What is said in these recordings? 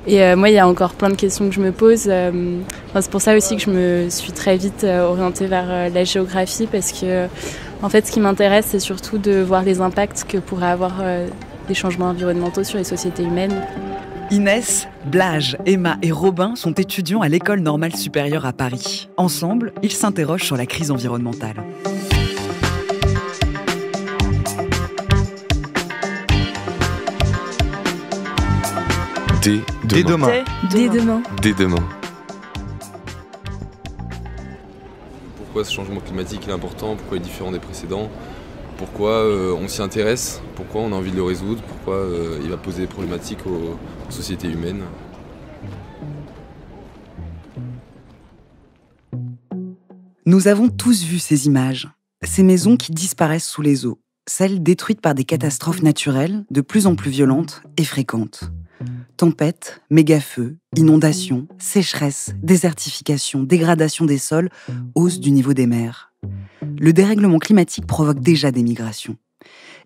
Et moi, il y a encore plein de questions que je me pose. C'est pour ça aussi que je me suis très vite orientée vers la géographie, parce que, en fait, ce qui m'intéresse, c'est surtout de voir les impacts que pourraient avoir les changements environnementaux sur les sociétés humaines. Inès, Blage, Emma et Robin sont étudiants à l'École normale supérieure à Paris. Ensemble, ils s'interrogent sur la crise environnementale. Dès demain. Dès demain. Pourquoi ce changement climatique est important, pourquoi il est différent des précédents, pourquoi on s'y intéresse, pourquoi on a envie de le résoudre, pourquoi il va poser des problématiques aux sociétés humaines. Nous avons tous vu ces images, ces maisons qui disparaissent sous les eaux, celles détruites par des catastrophes naturelles de plus en plus violentes et fréquentes. Tempêtes, méga-feux, inondations, sécheresses, désertification, dégradation des sols, hausse du niveau des mers. Le dérèglement climatique provoque déjà des migrations.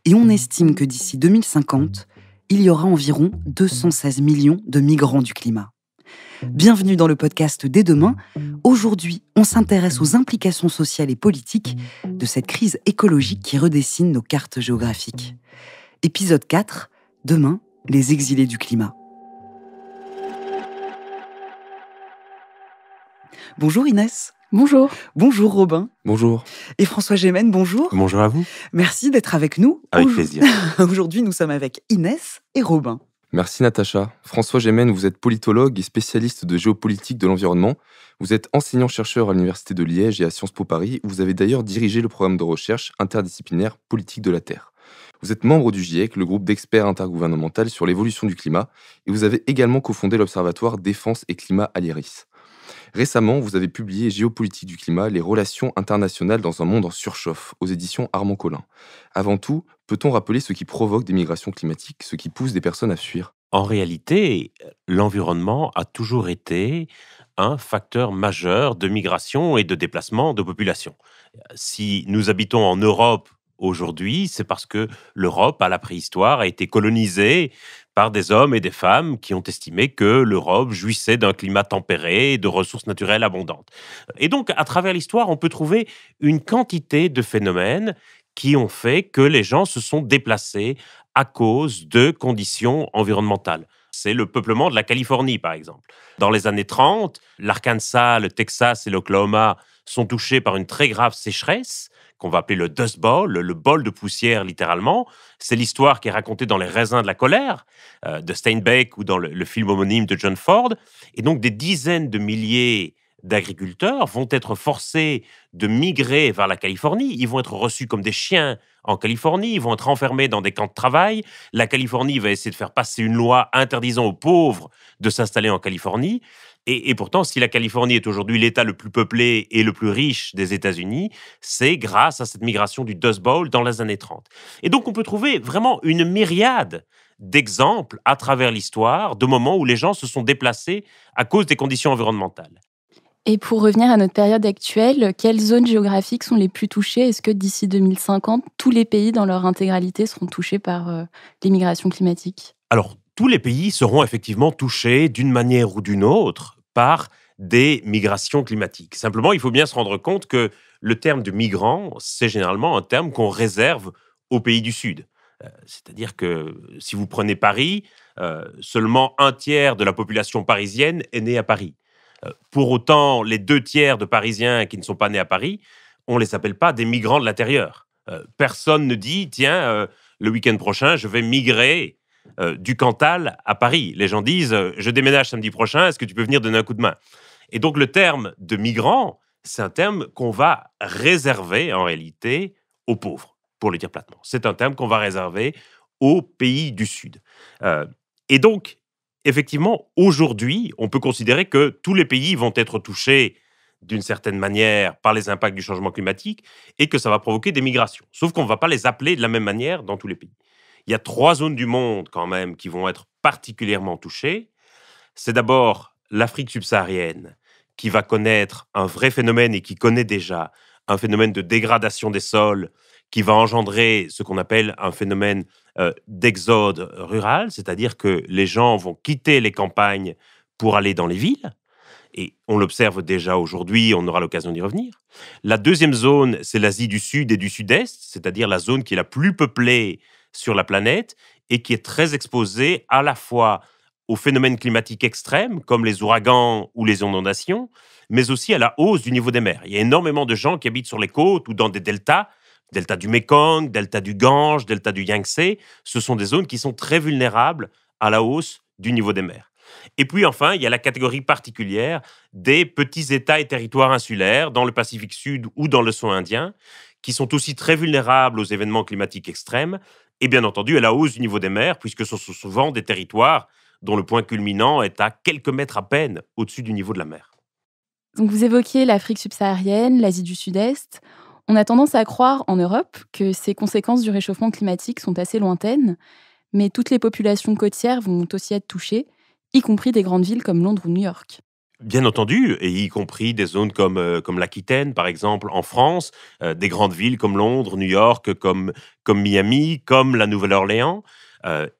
Et on estime que d'ici 2050, il y aura environ 216 millions de migrants du climat. Bienvenue dans le podcast Dès demain. Aujourd'hui, on s'intéresse aux implications sociales et politiques de cette crise écologique qui redessine nos cartes géographiques. Épisode 4, demain, les exilés du climat. Bonjour Inès. Bonjour. Bonjour Robin. Bonjour. Et François Gémen, bonjour. Bonjour à vous. Merci d'être avec nous. Avec plaisir. Aujourd'hui, nous sommes avec Inès et Robin. Merci Natacha. François Gémen, vous êtes politologue et spécialiste de géopolitique de l'environnement. Vous êtes enseignant-chercheur à l'Université de Liège et à Sciences Po Paris. Vous avez d'ailleurs dirigé le programme de recherche interdisciplinaire politique de la Terre. Vous êtes membre du GIEC, le groupe d'experts intergouvernemental sur l'évolution du climat, et vous avez également cofondé l'Observatoire Défense et Climat à l'IRIS. Récemment, vous avez publié Géopolitique du climat, les relations internationales dans un monde en surchauffe, aux éditions Armand Collin. Avant tout, peut-on rappeler ce qui provoque des migrations climatiques, ce qui pousse des personnes à fuir ? En réalité, l'environnement a toujours été un facteur majeur de migration et de déplacement de population. Si nous habitons en Europe aujourd'hui, c'est parce que l'Europe, à la préhistoire, a été colonisée par des hommes et des femmes qui ont estimé que l'Europe jouissait d'un climat tempéré et de ressources naturelles abondantes. Et donc, à travers l'histoire, on peut trouver une quantité de phénomènes qui ont fait que les gens se sont déplacés à cause de conditions environnementales. C'est le peuplement de la Californie, par exemple. Dans les années 30, l'Arkansas, le Texas et l'Oklahoma sont touchés par une très grave sécheresse, qu'on va appeler le Dust Bowl, le bol de poussière littéralement. C'est l'histoire qui est racontée dans Les raisins de la colère, de Steinbeck, ou dans le film homonyme de John Ford. Et donc des dizaines de milliers d'agriculteurs vont être forcés de migrer vers la Californie. Ils vont être reçus comme des chiens en Californie, ils vont être enfermés dans des camps de travail. La Californie va essayer de faire passer une loi interdisant aux pauvres de s'installer en Californie. Et pourtant, si la Californie est aujourd'hui l'État le plus peuplé et le plus riche des États-Unis, c'est grâce à cette migration du Dust Bowl dans les années 30. Et donc, on peut trouver vraiment une myriade d'exemples à travers l'histoire de moments où les gens se sont déplacés à cause des conditions environnementales. Et pour revenir à notre période actuelle, quelles zones géographiques sont les plus touchées ? Est-ce que d'ici 2050, tous les pays dans leur intégralité seront touchés par les migrations climatiques ? Alors, tous les pays seront effectivement touchés d'une manière ou d'une autre par des migrations climatiques. Simplement, il faut bien se rendre compte que le terme de migrant, c'est généralement un terme qu'on réserve aux pays du Sud. C'est-à-dire que si vous prenez Paris, seulement un tiers de la population parisienne est née à Paris. Pour autant, les 2 tiers de Parisiens qui ne sont pas nés à Paris, on ne les appelle pas des migrants de l'intérieur. Personne ne dit, tiens, le week-end prochain, je vais migrer du Cantal à Paris. Les gens disent, je déménage samedi prochain, est-ce que tu peux venir donner un coup de main ? Et donc, le terme de migrant, c'est un terme qu'on va réserver, en réalité, aux pauvres, pour le dire platement. C'est un terme qu'on va réserver aux pays du Sud. Et donc, effectivement, aujourd'hui, on peut considérer que tous les pays vont être touchés d'une certaine manière par les impacts du changement climatique et que ça va provoquer des migrations. Sauf qu'on ne va pas les appeler de la même manière dans tous les pays. Il y a 3 zones du monde quand même qui vont être particulièrement touchées. C'est d'abord l'Afrique subsaharienne qui va connaître un vrai phénomène et qui connaît déjà un phénomène de dégradation des sols qui va engendrer ce qu'on appelle un phénomène d'exode rural, c'est-à-dire que les gens vont quitter les campagnes pour aller dans les villes. Et on l'observe déjà aujourd'hui, on aura l'occasion d'y revenir. La deuxième zone, c'est l'Asie du Sud et du Sud-Est, c'est-à-dire la zone qui est la plus peuplée sur la planète et qui est très exposée à la fois aux phénomènes climatiques extrêmes, comme les ouragans ou les inondations, mais aussi à la hausse du niveau des mers. Il y a énormément de gens qui habitent sur les côtes ou dans des deltas, delta du Mékong, delta du Gange, delta du Yangtze. Ce sont des zones qui sont très vulnérables à la hausse du niveau des mers. Et puis enfin, il y a la catégorie particulière des petits États et territoires insulaires dans le Pacifique Sud ou dans l'océan Indien, qui sont aussi très vulnérables aux événements climatiques extrêmes et bien entendu à la hausse du niveau des mers, puisque ce sont souvent des territoires dont le point culminant est à quelques mètres à peine au-dessus du niveau de la mer. Donc vous évoquiez l'Afrique subsaharienne, l'Asie du Sud-Est. On a tendance à croire en Europe que ces conséquences du réchauffement climatique sont assez lointaines, mais toutes les populations côtières vont aussi être touchées, y compris des grandes villes comme Londres ou New York. Bien entendu, et y compris des zones comme l'Aquitaine, par exemple, en France, des grandes villes comme Londres, New York, comme Miami, comme la Nouvelle-Orléans.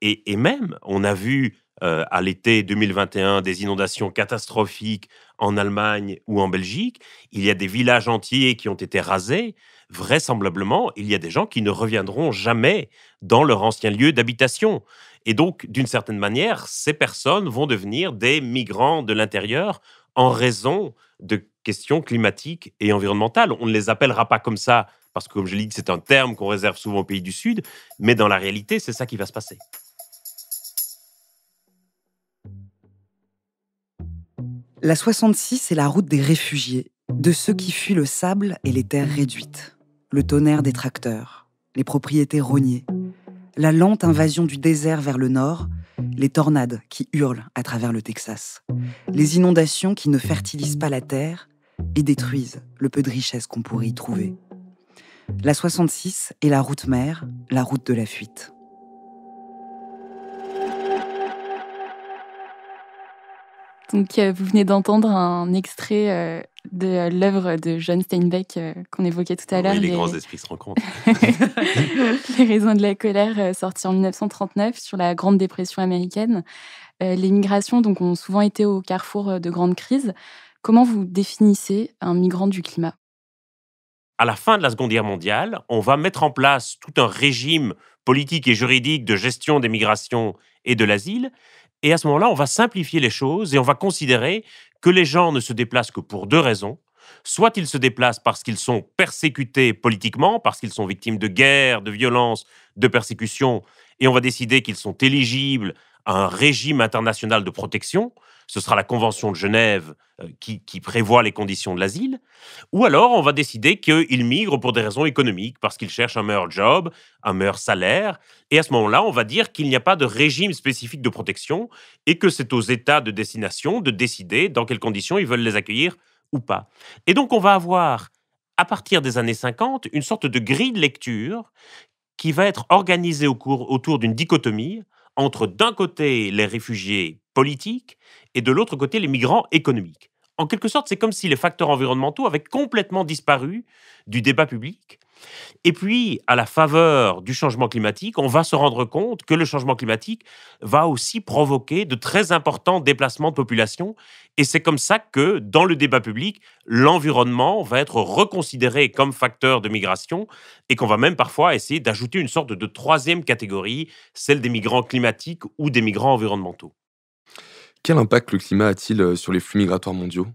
Et même, on a vu à l'été 2021 des inondations catastrophiques en Allemagne ou en Belgique. Il y a des villages entiers qui ont été rasés. Vraisemblablement, il y a des gens qui ne reviendront jamais dans leur ancien lieu d'habitation. Et donc, d'une certaine manière, ces personnes vont devenir des migrants de l'intérieur en raison de questions climatiques et environnementales. On ne les appellera pas comme ça, parce que, comme je l'ai dit, c'est un terme qu'on réserve souvent aux pays du Sud, mais dans la réalité, c'est ça qui va se passer. La 66 est la route des réfugiés, de ceux qui fuient le sable et les terres réduites, le tonnerre des tracteurs, les propriétés rognées, la lente invasion du désert vers le nord, les tornades qui hurlent à travers le Texas, les inondations qui ne fertilisent pas la terre et détruisent le peu de richesse qu'on pourrait y trouver. La 66 est la route mère, la route de la fuite. Donc, vous venez d'entendre un extrait de l'œuvre de John Steinbeck qu'on évoquait tout à l'heure. Oui, les grands esprits se rencontrent. Les raisons de la colère, sorti en 1939 sur la Grande Dépression américaine. Les migrations donc, ont souvent été au carrefour de grandes crises. Comment vous définissez un migrant du climat ? À la fin de la Seconde Guerre mondiale, on va mettre en place tout un régime politique et juridique de gestion des migrations et de l'asile. Et à ce moment-là, on va simplifier les choses et on va considérer que les gens ne se déplacent que pour deux raisons. Soit ils se déplacent parce qu'ils sont persécutés politiquement, parce qu'ils sont victimes de guerre, de violence, de persécution, et on va décider qu'ils sont éligibles à un régime international de protection. Ce sera la Convention de Genève qui prévoit les conditions de l'asile. Ou alors, on va décider qu'ils migrent pour des raisons économiques, parce qu'ils cherchent un meilleur job, un meilleur salaire. Et à ce moment-là, on va dire qu'il n'y a pas de régime spécifique de protection et que c'est aux États de destination de décider dans quelles conditions ils veulent les accueillir ou pas. Et donc, on va avoir, à partir des années 50, une sorte de grille de lecture qui va être organisée autour d'une dichotomie entre, d'un côté, les réfugiés politiques et de l'autre côté, les migrants économiques. En quelque sorte, c'est comme si les facteurs environnementaux avaient complètement disparu du débat public. Et puis, à la faveur du changement climatique, on va se rendre compte que le changement climatique va aussi provoquer de très importants déplacements de population. Et c'est comme ça que, dans le débat public, l'environnement va être reconsidéré comme facteur de migration et qu'on va même parfois essayer d'ajouter une sorte de troisième catégorie, celle des migrants climatiques ou des migrants environnementaux. Quel impact le climat a-t-il sur les flux migratoires mondiaux ?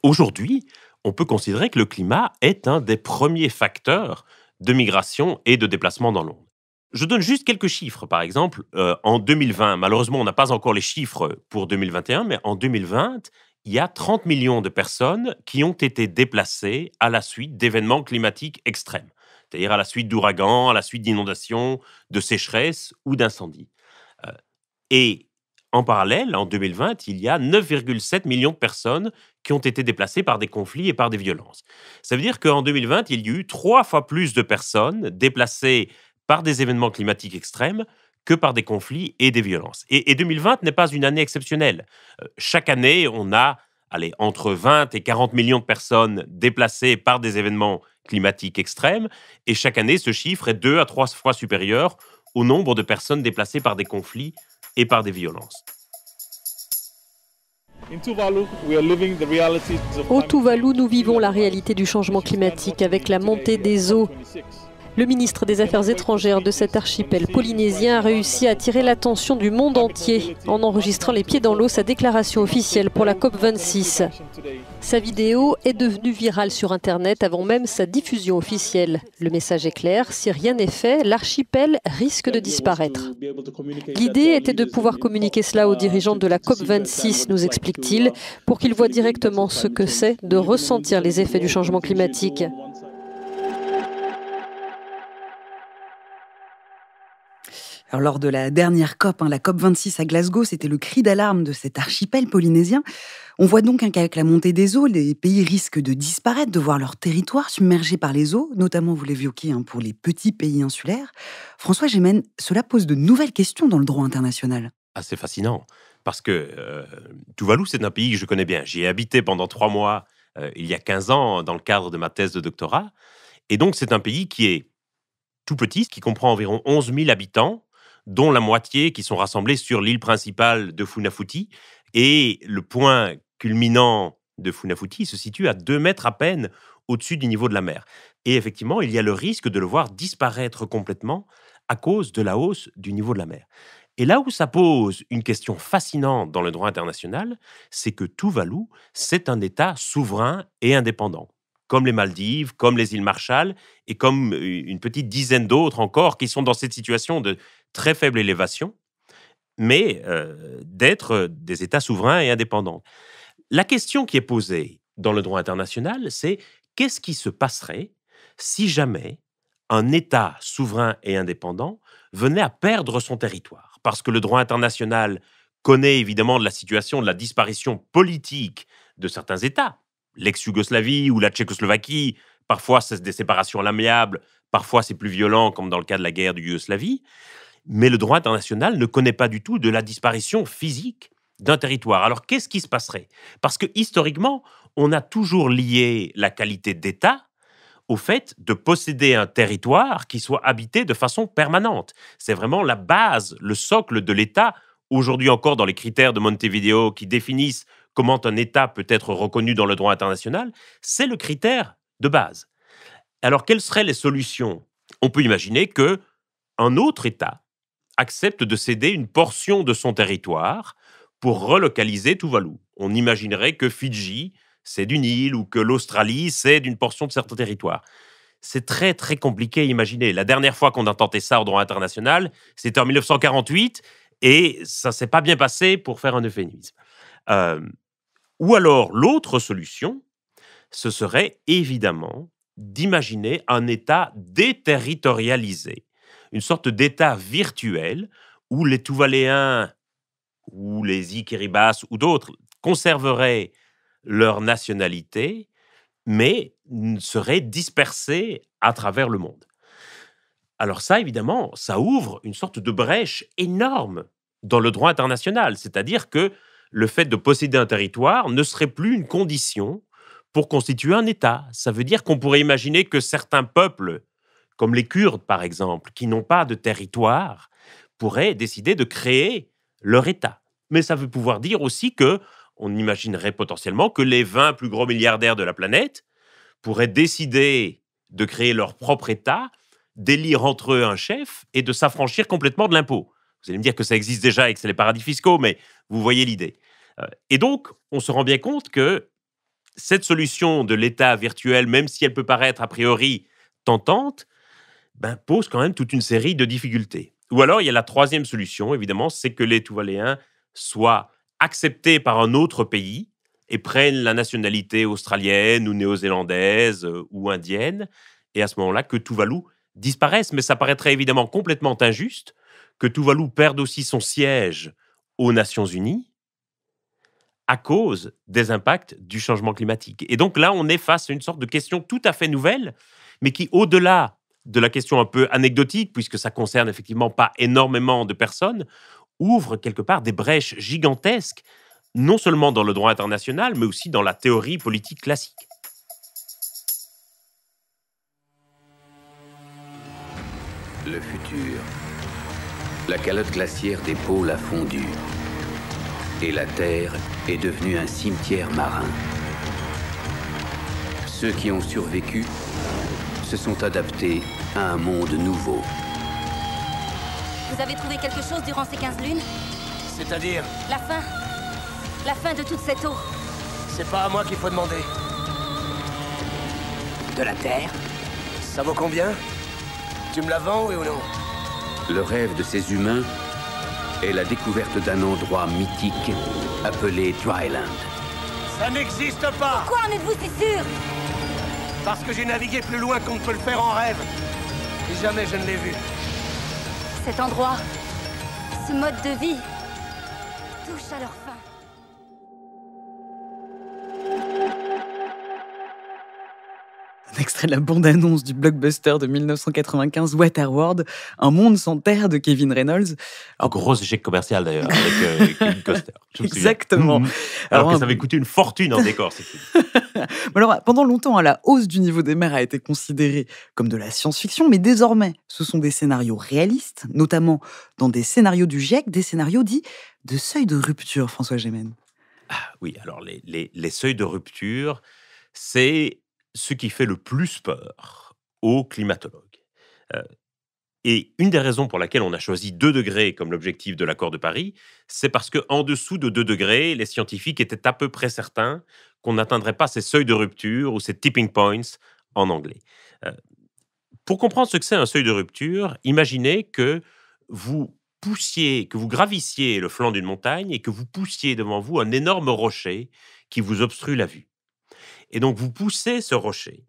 Aujourd'hui, on peut considérer que le climat est un des premiers facteurs de migration et de déplacement dans le monde. Je donne juste quelques chiffres. Par exemple, en 2020, malheureusement, on n'a pas encore les chiffres pour 2021, mais en 2020, il y a 30 millions de personnes qui ont été déplacées à la suite d'événements climatiques extrêmes, c'est-à-dire à la suite d'ouragans, à la suite d'inondations, de sécheresses ou d'incendies. Et en parallèle, en 2020, il y a 9,7 millions de personnes qui ont été déplacées par des conflits et par des violences. Ça veut dire qu'en 2020, il y a eu 3 fois plus de personnes déplacées par des événements climatiques extrêmes que par des conflits et des violences. Et 2020 n'est pas une année exceptionnelle. Chaque année, on a entre 20 et 40 millions de personnes déplacées par des événements climatiques extrêmes. Et chaque année, ce chiffre est 2 à 3 fois supérieur au nombre de personnes déplacées par des conflits et par des violences. Au Tuvalu, nous vivons la réalité du changement climatique avec la montée des eaux. Le ministre des Affaires étrangères de cet archipel polynésien a réussi à attirer l'attention du monde entier en enregistrant les pieds dans l'eau sa déclaration officielle pour la COP26. Sa vidéo est devenue virale sur Internet avant même sa diffusion officielle. Le message est clair, si rien n'est fait, l'archipel risque de disparaître. L'idée était de pouvoir communiquer cela aux dirigeants de la COP26, nous explique-t-il, pour qu'ils voient directement ce que c'est de ressentir les effets du changement climatique. Alors, lors de la dernière COP, la COP26 à Glasgow, c'était le cri d'alarme de cet archipel polynésien. On voit donc qu'avec la montée des eaux, les pays risquent de disparaître, de voir leur territoire submergé par les eaux, notamment, vous l'évoquiez, pour les petits pays insulaires. François Gémen, cela pose de nouvelles questions dans le droit international. C'est fascinant, parce que Tuvalu, c'est un pays que je connais bien. J'y ai habité pendant 3 mois, il y a 15 ans, dans le cadre de ma thèse de doctorat. Et donc, c'est un pays qui est tout petit, qui comprend environ 11 000 habitants, dont la moitié qui sont rassemblés sur l'île principale de Funafuti. Et le point culminant de Funafuti se situe à 2 mètres à peine au-dessus du niveau de la mer. Et effectivement, il y a le risque de le voir disparaître complètement à cause de la hausse du niveau de la mer. Et là où ça pose une question fascinante dans le droit international, c'est que Tuvalu, c'est un État souverain et indépendant, comme les Maldives, comme les îles Marshall, et comme une petite dizaine d'autres encore qui sont dans cette situation de très faible élévation, mais d'être des États souverains et indépendants. La question qui est posée dans le droit international, c'est qu'est-ce qui se passerait si jamais un État souverain et indépendant venait à perdre son territoire? Parce que le droit international connaît évidemment de la situation de la disparition politique de certains États. L'ex-Yougoslavie ou la Tchécoslovaquie, parfois c'est des séparations à l'amiable, parfois c'est plus violent comme dans le cas de la guerre de Yougoslavie. Mais le droit international ne connaît pas du tout de la disparition physique d'un territoire. Alors qu'est-ce qui se passerait? Parce que historiquement, on a toujours lié la qualité d'État au fait de posséder un territoire qui soit habité de façon permanente. C'est vraiment la base, le socle de l'État, aujourd'hui encore dans les critères de Montevideo qui définissent comment un État peut être reconnu dans le droit international, c'est le critère de base. Alors, quelles seraient les solutions? On peut imaginer qu'un autre État accepte de céder une portion de son territoire pour relocaliser Tuvalu. On imaginerait que Fidji, c'est d'une île, ou que l'Australie, c'est d'une portion de certains territoires. C'est très, très compliqué à imaginer. La dernière fois qu'on a tenté ça au droit international, c'était en 1948, et ça ne s'est pas bien passé, pour faire un euphémisme. Ou alors, l'autre solution, ce serait évidemment d'imaginer un État déterritorialisé, une sorte d'État virtuel où les Tuvaléens ou les îles Kiribati ou d'autres conserveraient leur nationalité, mais seraient dispersés à travers le monde. Alors ça, évidemment, ça ouvre une sorte de brèche énorme dans le droit international, c'est-à-dire que le fait de posséder un territoire ne serait plus une condition pour constituer un État. Ça veut dire qu'on pourrait imaginer que certains peuples, comme les Kurdes par exemple, qui n'ont pas de territoire, pourraient décider de créer leur État. Mais ça veut pouvoir dire aussi qu'on imaginerait potentiellement que les 20 plus gros milliardaires de la planète pourraient décider de créer leur propre État, d'élire entre eux un chef et de s'affranchir complètement de l'impôt. Vous allez me dire que ça existe déjà et que c'est les paradis fiscaux, mais vous voyez l'idée. Et donc, on se rend bien compte que cette solution de l'État virtuel, même si elle peut paraître a priori tentante, pose quand même toute une série de difficultés. Ou alors, il y a la troisième solution, évidemment, c'est que les Tuvaléens soient acceptés par un autre pays et prennent la nationalité australienne ou néo-zélandaise ou indienne, et à ce moment-là, que Tuvalu disparaisse. Mais ça paraîtrait évidemment complètement injuste que Tuvalu perde aussi son siège aux Nations Unies à cause des impacts du changement climatique. Et donc là, on est face à une sorte de question tout à fait nouvelle, mais qui, au-delà de la question un peu anecdotique, puisque ça concerne effectivement pas énormément de personnes, ouvre quelque part des brèches gigantesques non seulement dans le droit international, mais aussi dans la théorie politique classique. Le futur. La calotte glaciaire des pôles a fondu. Et la Terre est devenue un cimetière marin. Ceux qui ont survécu se sont adaptés à un monde nouveau. Vous avez trouvé quelque chose durant ces 15 lunes? C'est-à-dire? La fin. La fin de toute cette eau. C'est pas à moi qu'il faut demander. De la Terre? Ça vaut combien? Tu me la vends, oui ou non? Le rêve de ces humains est la découverte d'un endroit mythique appelé Dryland. Ça n'existe pas! Pourquoi en êtes-vous si sûr? Parce que j'ai navigué plus loin qu'on ne peut le faire en rêve. Et jamais je ne l'ai vu. Cet endroit, ce mode de vie, touche à leur fin. Un extrait de la bande-annonce du blockbuster de 1995 Waterworld, Un monde sans terre de Kevin Reynolds. Un gros échec commercial d'ailleurs, avec Kevin Costner. Je me souviens. Exactement. Alors que ça avait coûté une fortune en décor, ce film. Alors, pendant longtemps, la hausse du niveau des mers a été considérée comme de la science-fiction, mais désormais, ce sont des scénarios réalistes, notamment dans des scénarios du GIEC, des scénarios dits de seuil de rupture, François Gémen. Ah, oui, alors les seuils de rupture, c'est ce qui fait le plus peur aux climatologues. Et une des raisons pour laquelle on a choisi 2 degrés comme l'objectif de l'accord de Paris, c'est parce qu'en dessous de 2 degrés, les scientifiques étaient à peu près certains qu'on n'atteindrait pas ces seuils de rupture ou ces tipping points en anglais. Pour comprendre ce que c'est un seuil de rupture, imaginez que vous gravissiez le flanc d'une montagne et que vous poussiez devant vous un énorme rocher qui vous obstrue la vue. Et donc, vous poussez ce rocher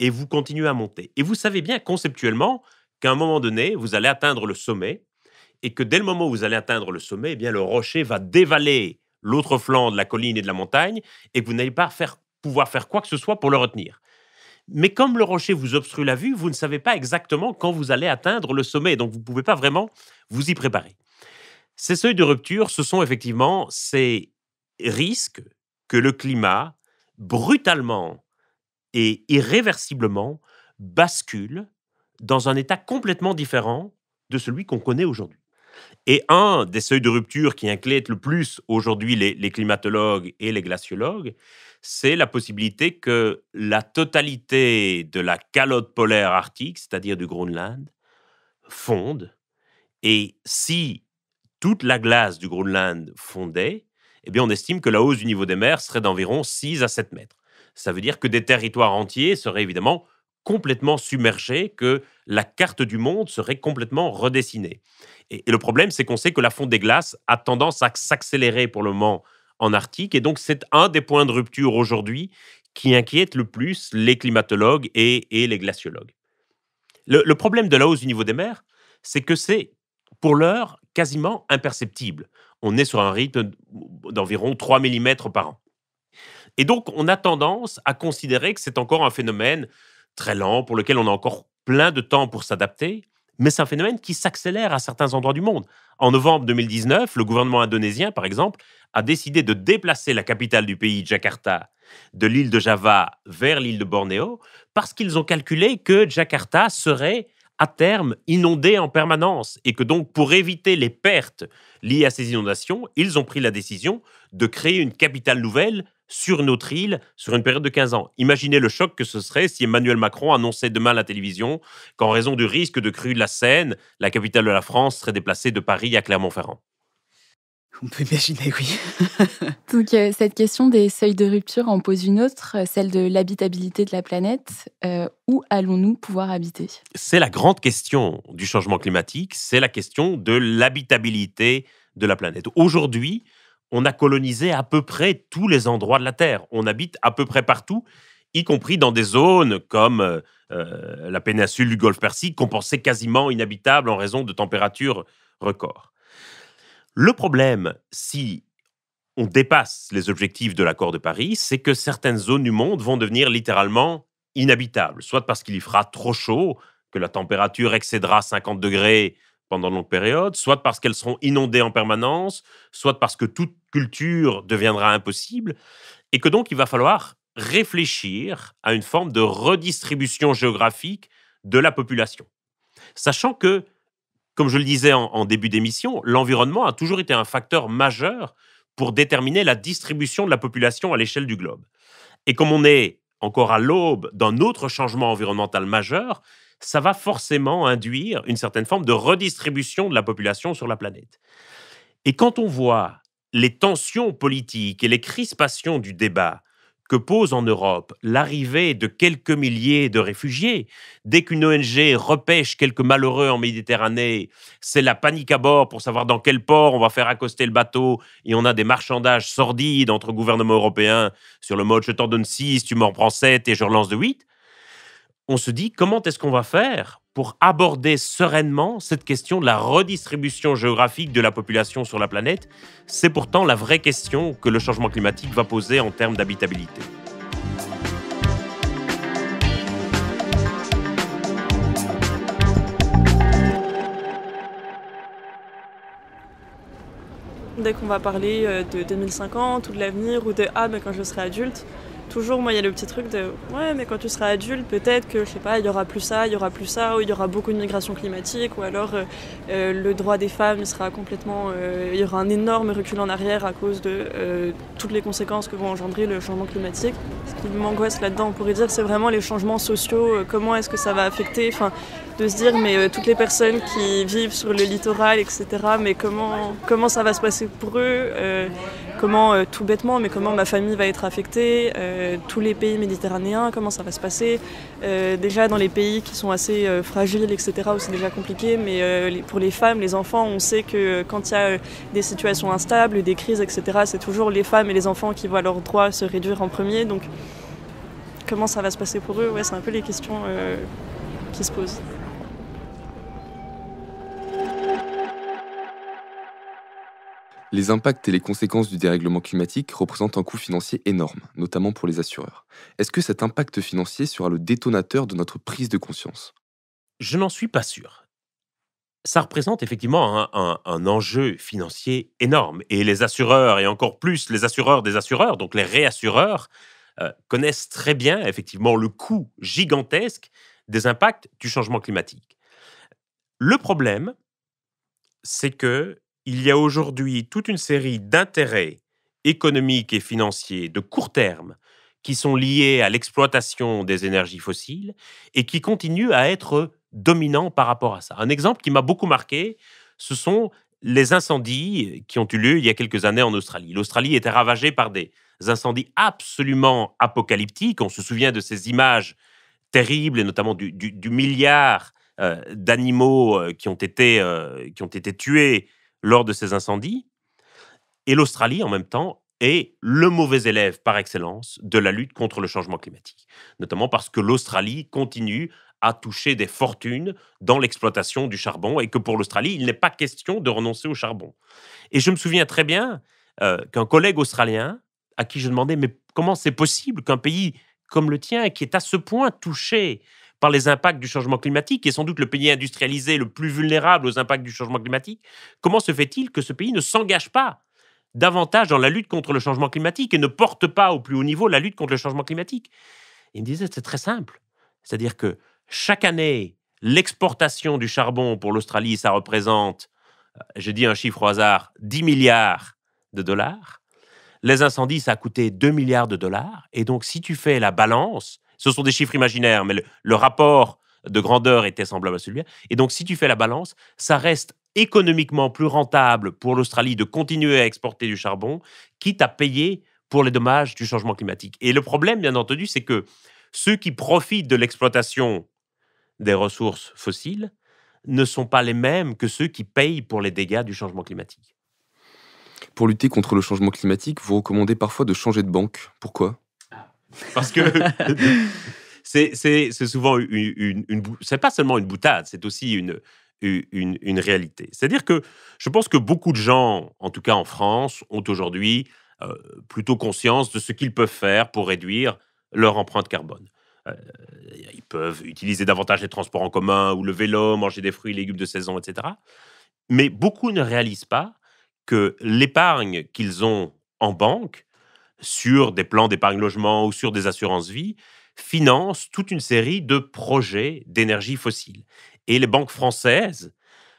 et vous continuez à monter. Et vous savez bien conceptuellement qu'à un moment donné, vous allez atteindre le sommet et que dès le moment où vous allez atteindre le sommet, eh bien, le rocher va dévaler l'autre flanc de la colline et de la montagne et que vous n'allez pas pouvoir faire quoi que ce soit pour le retenir. Mais comme le rocher vous obstrue la vue, vous ne savez pas exactement quand vous allez atteindre le sommet. Donc, vous ne pouvez pas vraiment vous y préparer. Ces seuils de rupture, ce sont effectivement ces risques que le climat brutalement et irréversiblement bascule dans un état complètement différent de celui qu'on connaît aujourd'hui. Et un des seuils de rupture qui inquiète le plus aujourd'hui les climatologues et les glaciologues, c'est la possibilité que la totalité de la calotte polaire arctique, c'est-à-dire du Groenland, fonde. Et si toute la glace du Groenland fondait, eh bien, on estime que la hausse du niveau des mers serait d'environ 6 à 7 mètres. Ça veut dire que des territoires entiers seraient évidemment complètement submergés, que la carte du monde serait complètement redessinée. Et le problème, c'est qu'on sait que la fonte des glaces a tendance à s'accélérer pour le moment en Arctique. Et donc, c'est un des points de rupture aujourd'hui qui inquiète le plus les climatologues et les glaciologues. Le problème de la hausse du niveau des mers, c'est que c'est, pour l'heure, quasiment imperceptible. On est sur un rythme d'environ 3 mm par an. Et donc, on a tendance à considérer que c'est encore un phénomène très lent, pour lequel on a encore plein de temps pour s'adapter, mais c'est un phénomène qui s'accélère à certains endroits du monde. En novembre 2019, le gouvernement indonésien, par exemple, a décidé de déplacer la capitale du pays, Jakarta, de l'île de Java vers l'île de Bornéo, parce qu'ils ont calculé que Jakarta serait à terme inondée en permanence et que donc pour éviter les pertes liées à ces inondations, ils ont pris la décision de créer une capitale nouvelle sur une autre île sur une période de 15 ans. Imaginez le choc que ce serait si Emmanuel Macron annonçait demain à la télévision qu'en raison du risque de crue de la Seine, la capitale de la France serait déplacée de Paris à Clermont-Ferrand. On peut imaginer, oui. Donc, cette question des seuils de rupture en pose une autre, celle de l'habitabilité de la planète. Où allons-nous pouvoir habiter ? C'est la grande question du changement climatique, c'est la question de l'habitabilité de la planète. Aujourd'hui, on a colonisé à peu près tous les endroits de la Terre. On habite à peu près partout, y compris dans des zones comme la péninsule du Golfe Persique, qu'on pensait quasiment inhabitable en raison de températures records. Le problème, si on dépasse les objectifs de l'accord de Paris, c'est que certaines zones du monde vont devenir littéralement inhabitables, soit parce qu'il y fera trop chaud, que la température excédera 50 degrés pendant de longues périodes, soit parce qu'elles seront inondées en permanence, soit parce que toute culture deviendra impossible, et que donc il va falloir réfléchir à une forme de redistribution géographique de la population. Sachant que, comme je le disais en début d'émission, l'environnement a toujours été un facteur majeur pour déterminer la distribution de la population à l'échelle du globe. Et comme on est encore à l'aube d'un autre changement environnemental majeur, ça va forcément induire une certaine forme de redistribution de la population sur la planète. Et quand on voit les tensions politiques et les crispations du débat que pose en Europe l'arrivée de quelques milliers de réfugiés, dès qu'une ONG repêche quelques malheureux en Méditerranée, c'est la panique à bord pour savoir dans quel port on va faire accoster le bateau, et on a des marchandages sordides entre gouvernements européens sur le mode « je t'en donne 6, tu m'en prends 7 et je relance de 8 ». On se dit comment est-ce qu'on va faire pour aborder sereinement cette question de la redistribution géographique de la population sur la planète. C'est pourtant la vraie question que le changement climatique va poser en termes d'habitabilité. Dès qu'on va parler de 2050 ou de l'avenir ou de « ah, mais quand je serai adulte », toujours, moi, il y a le petit truc de « ouais, mais quand tu seras adulte, peut-être que, je sais pas, il y aura plus ça, il y aura plus ça, ou il y aura beaucoup de migration climatique, ou alors le droit des femmes sera complètement... il y aura un énorme recul en arrière à cause de toutes les conséquences que vont engendrer le changement climatique. » Ce qui m'angoisse là-dedans, on pourrait dire, c'est vraiment les changements sociaux, comment est-ce que ça va affecter, enfin, de se dire, mais toutes les personnes qui vivent sur le littoral, etc., mais comment ça va se passer pour eux, comment, tout bêtement, mais comment ma famille va être affectée, tous les pays méditerranéens, comment ça va se passer. Déjà dans les pays qui sont assez fragiles, etc., où c'est déjà compliqué, mais pour les femmes, les enfants, on sait que quand il y a des situations instables, des crises, etc., c'est toujours les femmes et les enfants qui voient leurs droits se réduire en premier. Donc comment ça va se passer pour eux? Ouais, c'est un peu les questions qui se posent. Les impacts et les conséquences du dérèglement climatique représentent un coût financier énorme, notamment pour les assureurs. Est-ce que cet impact financier sera le détonateur de notre prise de conscience? Je n'en suis pas sûr. Ça représente effectivement un enjeu financier énorme. Et les assureurs, et encore plus les assureurs des assureurs, donc les réassureurs, connaissent très bien effectivement le coût gigantesque des impacts du changement climatique. Le problème, c'est que il y a aujourd'hui toute une série d'intérêts économiques et financiers de court terme qui sont liés à l'exploitation des énergies fossiles et qui continuent à être dominants par rapport à ça. Un exemple qui m'a beaucoup marqué, ce sont les incendies qui ont eu lieu il y a quelques années en Australie. L'Australie était ravagée par des incendies absolument apocalyptiques. On se souvient de ces images terribles, et notamment du milliard d'animaux qui ont été tués lors de ces incendies. Et l'Australie, en même temps, est le mauvais élève par excellence de la lutte contre le changement climatique. Notamment parce que l'Australie continue à toucher des fortunes dans l'exploitation du charbon et que pour l'Australie, il n'est pas question de renoncer au charbon. Et je me souviens très bien qu'un collègue australien, à qui je demandais « mais comment c'est possible qu'un pays comme le tien, qui est à ce point touché par les impacts du changement climatique, qui est sans doute le pays industrialisé le plus vulnérable aux impacts du changement climatique, comment se fait-il que ce pays ne s'engage pas davantage dans la lutte contre le changement climatique et ne porte pas au plus haut niveau la lutte contre le changement climatique ?» Il me disait c'est très simple. C'est-à-dire que chaque année, l'exportation du charbon pour l'Australie, ça représente, je dis un chiffre au hasard, 10 milliards de dollars. Les incendies, ça a coûté 2 milliards de dollars. Et donc, si tu fais la balance, ce sont des chiffres imaginaires, mais le rapport de grandeur était semblable à celui-là. Et donc, si tu fais la balance, ça reste économiquement plus rentable pour l'Australie de continuer à exporter du charbon, quitte à payer pour les dommages du changement climatique. Et le problème, bien entendu, c'est que ceux qui profitent de l'exploitation des ressources fossiles ne sont pas les mêmes que ceux qui payent pour les dégâts du changement climatique. Pour lutter contre le changement climatique, vous recommandez parfois de changer de banque. Pourquoi ? Parce que c'est souvent c'est pas seulement une boutade, c'est aussi une réalité. C'est-à-dire que je pense que beaucoup de gens, en tout cas en France, ont aujourd'hui plutôt conscience de ce qu'ils peuvent faire pour réduire leur empreinte carbone. Ils peuvent utiliser davantage les transports en commun ou le vélo, manger des fruits et légumes de saison, etc. Mais beaucoup ne réalisent pas que l'épargne qu'ils ont en banque, sur des plans d'épargne logement ou sur des assurances vie, finance toute une série de projets d'énergie fossile. Et les banques françaises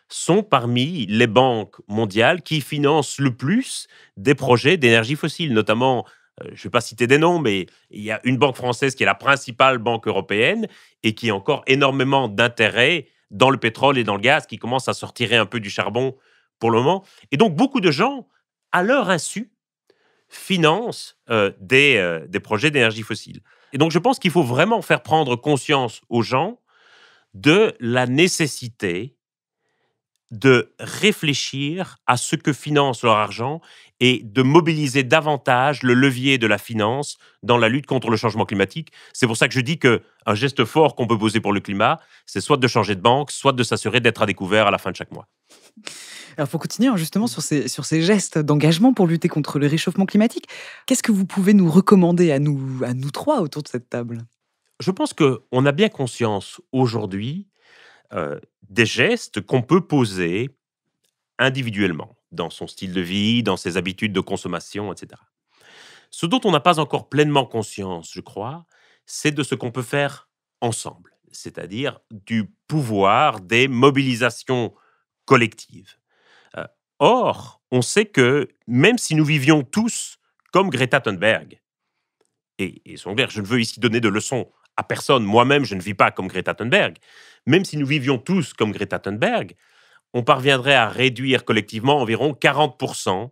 sont parmi les banques mondiales qui financent le plus des projets d'énergie fossile, notamment, je ne vais pas citer des noms, mais il y a une banque française qui est la principale banque européenne et qui a encore énormément d'intérêt dans le pétrole et dans le gaz, qui commence à sortir un peu du charbon pour le moment. Et donc, beaucoup de gens, à leur insu, financent des projets d'énergie fossile. Et donc, je pense qu'il faut vraiment faire prendre conscience aux gens de la nécessité de réfléchir à ce que finance leur argent et de mobiliser davantage le levier de la finance dans la lutte contre le changement climatique. C'est pour ça que je dis qu'un geste fort qu'on peut poser pour le climat, c'est soit de changer de banque, soit de s'assurer d'être à découvert à la fin de chaque mois. Alors pour continuer justement sur ces gestes d'engagement pour lutter contre le réchauffement climatique, qu'est-ce que vous pouvez nous recommander à nous trois autour de cette table ? Je pense qu'on a bien conscience aujourd'hui des gestes qu'on peut poser individuellement, dans son style de vie, dans ses habitudes de consommation, etc. Ce dont on n'a pas encore pleinement conscience, je crois, c'est de ce qu'on peut faire ensemble, c'est-à-dire du pouvoir des mobilisations collectives. Or, on sait que même si nous vivions tous comme Greta Thunberg, et soyons clairs, je ne veux ici donner de leçons à personne, moi-même je ne vis pas comme Greta Thunberg, même si nous vivions tous comme Greta Thunberg, on parviendrait à réduire collectivement environ 40%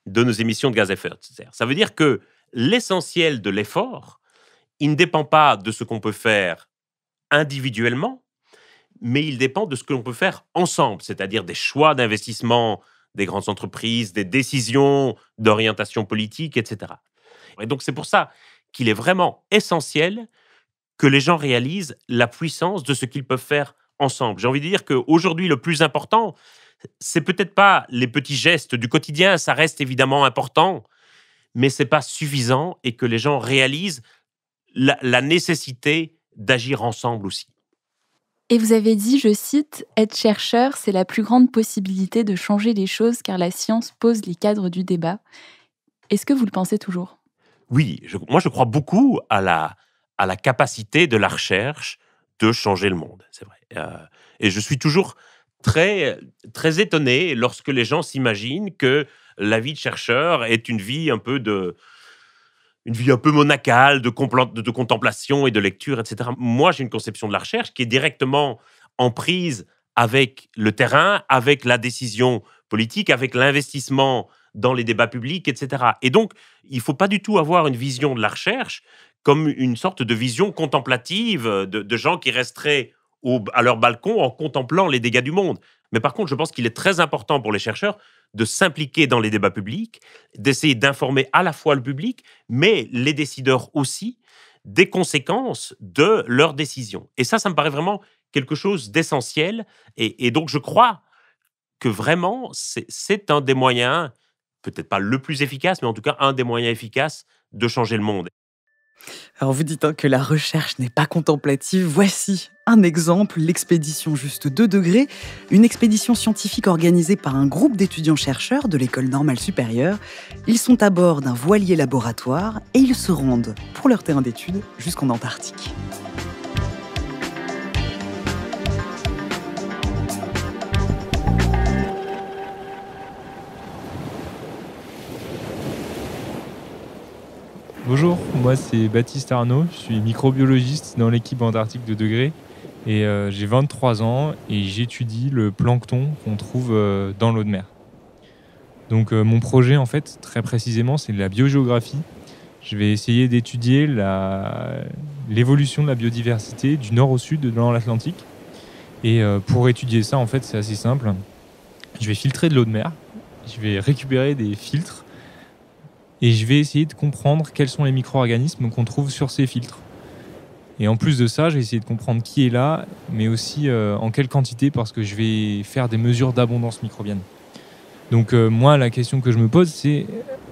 de nos émissions de gaz à effet de serre. Ça veut dire que l'essentiel de l'effort, il ne dépend pas de ce qu'on peut faire individuellement, mais il dépend de ce que l'on peut faire ensemble, c'est-à-dire des choix d'investissement des grandes entreprises, des décisions d'orientation politique, etc. Et donc c'est pour ça qu'il est vraiment essentiel que les gens réalisent la puissance de ce qu'ils peuvent faire ensemble. J'ai envie de dire qu'aujourd'hui, le plus important, c'est peut-être pas les petits gestes du quotidien, ça reste évidemment important, mais c'est pas suffisant et que les gens réalisent la nécessité d'agir ensemble aussi. Et vous avez dit, je cite, « Être chercheur, c'est la plus grande possibilité de changer les choses car la science pose les cadres du débat. » Est-ce que vous le pensez toujours ? Oui, moi je crois beaucoup à la capacité de la recherche de changer le monde, c'est vrai. Et je suis toujours très, très étonné lorsque les gens s'imaginent que la vie de chercheur est une vie un peu monacale, de contemplation et de lecture, etc. Moi, j'ai une conception de la recherche qui est directement en prise avec le terrain, avec la décision politique, avec l'investissement dans les débats publics, etc. Et donc, il ne faut pas du tout avoir une vision de la recherche comme une sorte de vision contemplative de gens qui resteraient à leur balcon en contemplant les dégâts du monde. Mais par contre, je pense qu'il est très important pour les chercheurs de s'impliquer dans les débats publics, d'essayer d'informer à la fois le public, mais les décideurs aussi, des conséquences de leurs décisions. Et ça me paraît vraiment quelque chose d'essentiel. Et donc, je crois que vraiment, c'est un des moyens, peut-être pas le plus efficace, mais en tout cas un des moyens efficaces de changer le monde. Alors vous dites que la recherche n'est pas contemplative. Voici un exemple, l'expédition Juste 2 degrés, une expédition scientifique organisée par un groupe d'étudiants-chercheurs de l'École normale supérieure. Ils sont à bord d'un voilier laboratoire et ils se rendent pour leur terrain d'études jusqu'en Antarctique. Bonjour, moi c'est Baptiste Arnaud, je suis microbiologiste dans l'équipe Antarctique de Degrés et j'ai 23 ans et j'étudie le plancton qu'on trouve dans l'eau de mer. Donc mon projet en fait, très précisément, c'est de la biogéographie. Je vais essayer d'étudier l'évolution de la biodiversité du nord au sud dans l'Atlantique. Et pour étudier ça, en fait, c'est assez simple. Je vais filtrer de l'eau de mer, je vais récupérer des filtres et je vais essayer de comprendre quels sont les micro-organismes qu'on trouve sur ces filtres. Et en plus de ça, je vais essayer de comprendre qui est là, mais aussi en quelle quantité, parce que je vais faire des mesures d'abondance microbienne. Donc moi, la question que je me pose, c'est,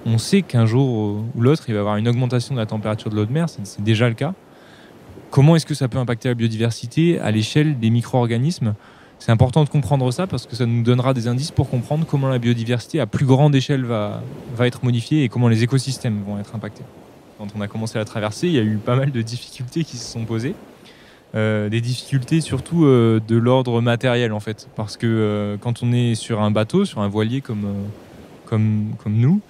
on sait qu'un jour ou l'autre, il va y avoir une augmentation de la température de l'eau de mer, c'est déjà le cas. comment est-ce que ça peut impacter la biodiversité à l'échelle des micro-organismes. C'est important de comprendre ça parce que ça nous donnera des indices pour comprendre comment la biodiversité à plus grande échelle va être modifiée et comment les écosystèmes vont être impactés. Quand on a commencé à la traverser, il y a eu pas mal de difficultés qui se sont posées. Des difficultés surtout de l'ordre matériel en fait. Parce que quand on est sur un bateau, sur un voilier comme nous,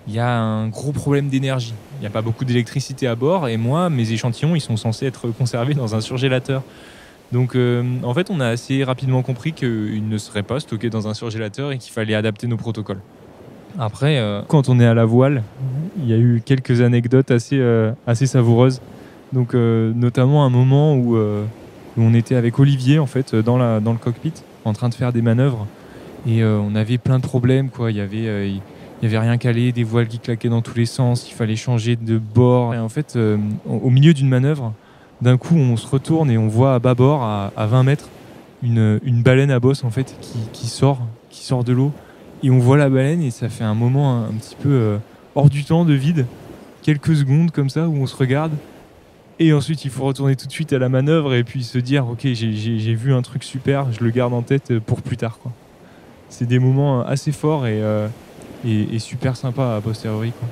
il y a un gros problème d'énergie. Il n'y a pas beaucoup d'électricité à bord et moi, mes échantillons, ils sont censés être conservés dans un surgélateur. Donc en fait, on a assez rapidement compris qu'ils ne seraient pas stockés dans un surgélateur et qu'il fallait adapter nos protocoles. Après, quand on est à la voile, il y a eu quelques anecdotes assez savoureuses. Donc notamment un moment où on était avec Olivier en fait dans le cockpit en train de faire des manœuvres et on avait plein de problèmes quoi. Il y avait rien calé, des voiles qui claquaient dans tous les sens, il fallait changer de bord. Et en fait, au milieu d'une manœuvre, d'un coup, on se retourne et on voit à bâbord, à 20 mètres, une baleine à bosse en fait qui sort de l'eau. Et on voit la baleine et ça fait un moment un petit peu hors du temps, de vide, quelques secondes comme ça où on se regarde. Et ensuite, il faut retourner tout de suite à la manœuvre et puis se dire « Ok, j'ai vu un truc super, je le garde en tête pour plus tard. » quoi. C'est des moments assez forts et super sympas a posteriori. Quoi.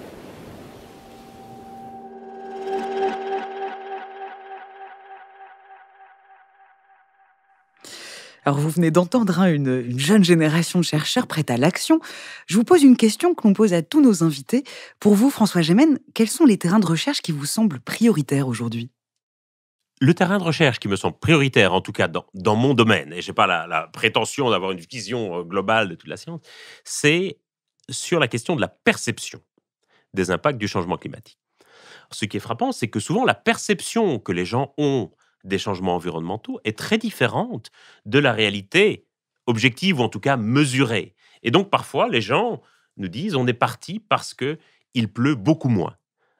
Alors vous venez d'entendre une jeune génération de chercheurs prête à l'action. Je vous pose une question que l'on pose à tous nos invités. Pour vous, François Gémen, quels sont les terrains de recherche qui vous semblent prioritaires aujourd'hui ? Le terrain de recherche qui me semble prioritaire, en tout cas dans mon domaine, et je n'ai pas la prétention d'avoir une vision globale de toute la science, c'est sur la question de la perception des impacts du changement climatique. Ce qui est frappant, c'est que souvent la perception que les gens ont des changements environnementaux est très différente de la réalité objective ou en tout cas mesurée. Et donc parfois les gens nous disent on est parti parce qu'il pleut beaucoup moins.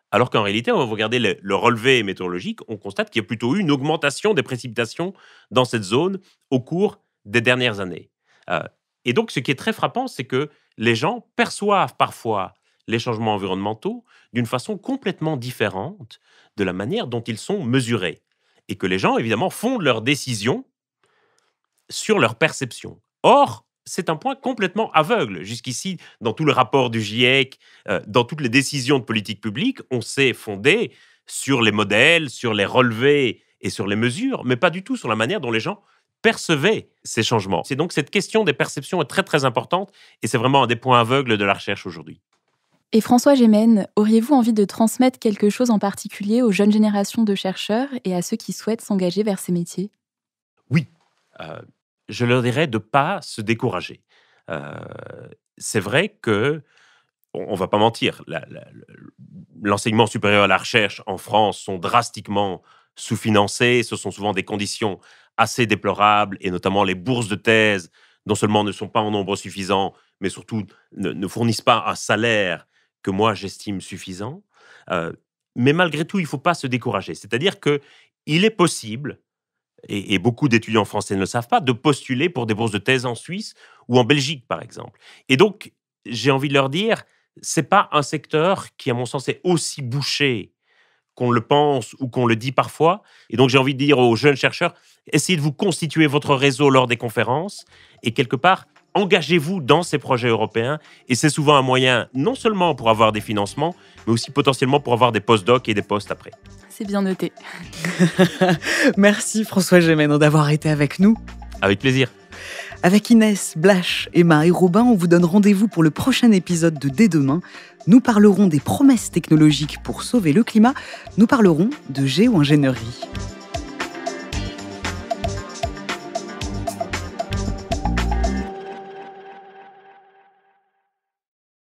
Alors qu'en réalité, on va regarder le relevé météorologique, on constate qu'il y a plutôt eu une augmentation des précipitations dans cette zone au cours des dernières années. Et donc ce qui est très frappant, c'est que les gens perçoivent parfois les changements environnementaux d'une façon complètement différente de la manière dont ils sont mesurés. Et que les gens, évidemment, fondent leurs décisions sur leur perception. Or, c'est un point complètement aveugle. Jusqu'ici, dans tout le rapport du GIEC, dans toutes les décisions de politique publique, on s'est fondé sur les modèles, sur les relevés et sur les mesures, mais pas du tout sur la manière dont les gens percevaient ces changements. C'est donc cette question des perceptions est très, très importante et c'est vraiment un des points aveugles de la recherche aujourd'hui. Et François Gémen, auriez-vous envie de transmettre quelque chose en particulier aux jeunes générations de chercheurs et à ceux qui souhaitent s'engager vers ces métiers ? Oui, je leur dirais de ne pas se décourager. C'est vrai que, on ne va pas mentir, l'enseignement supérieur à la recherche en France sont drastiquement sous-financés, ce sont souvent des conditions assez déplorables, et notamment les bourses de thèse, non seulement ne sont pas en nombre suffisant, mais surtout ne fournissent pas un salaire que moi j'estime suffisant. Mais malgré tout, il ne faut pas se décourager. C'est-à-dire qu'il est possible, et beaucoup d'étudiants français ne le savent pas, de postuler pour des bourses de thèse en Suisse ou en Belgique, par exemple. Et donc, j'ai envie de leur dire, ce n'est pas un secteur qui, à mon sens, est aussi bouché qu'on le pense ou qu'on le dit parfois. Et donc, j'ai envie de dire aux jeunes chercheurs, essayez de vous constituer votre réseau lors des conférences et quelque part, engagez-vous dans ces projets européens. Et c'est souvent un moyen, non seulement pour avoir des financements, mais aussi potentiellement pour avoir des post-docs et des postes après. C'est bien noté. Merci François Gémen d'avoir été avec nous. Avec plaisir. Avec Inès, Blache, Emma et Robin, on vous donne rendez-vous pour le prochain épisode de Dès demain. Nous parlerons des promesses technologiques pour sauver le climat. Nous parlerons de géo-ingénierie.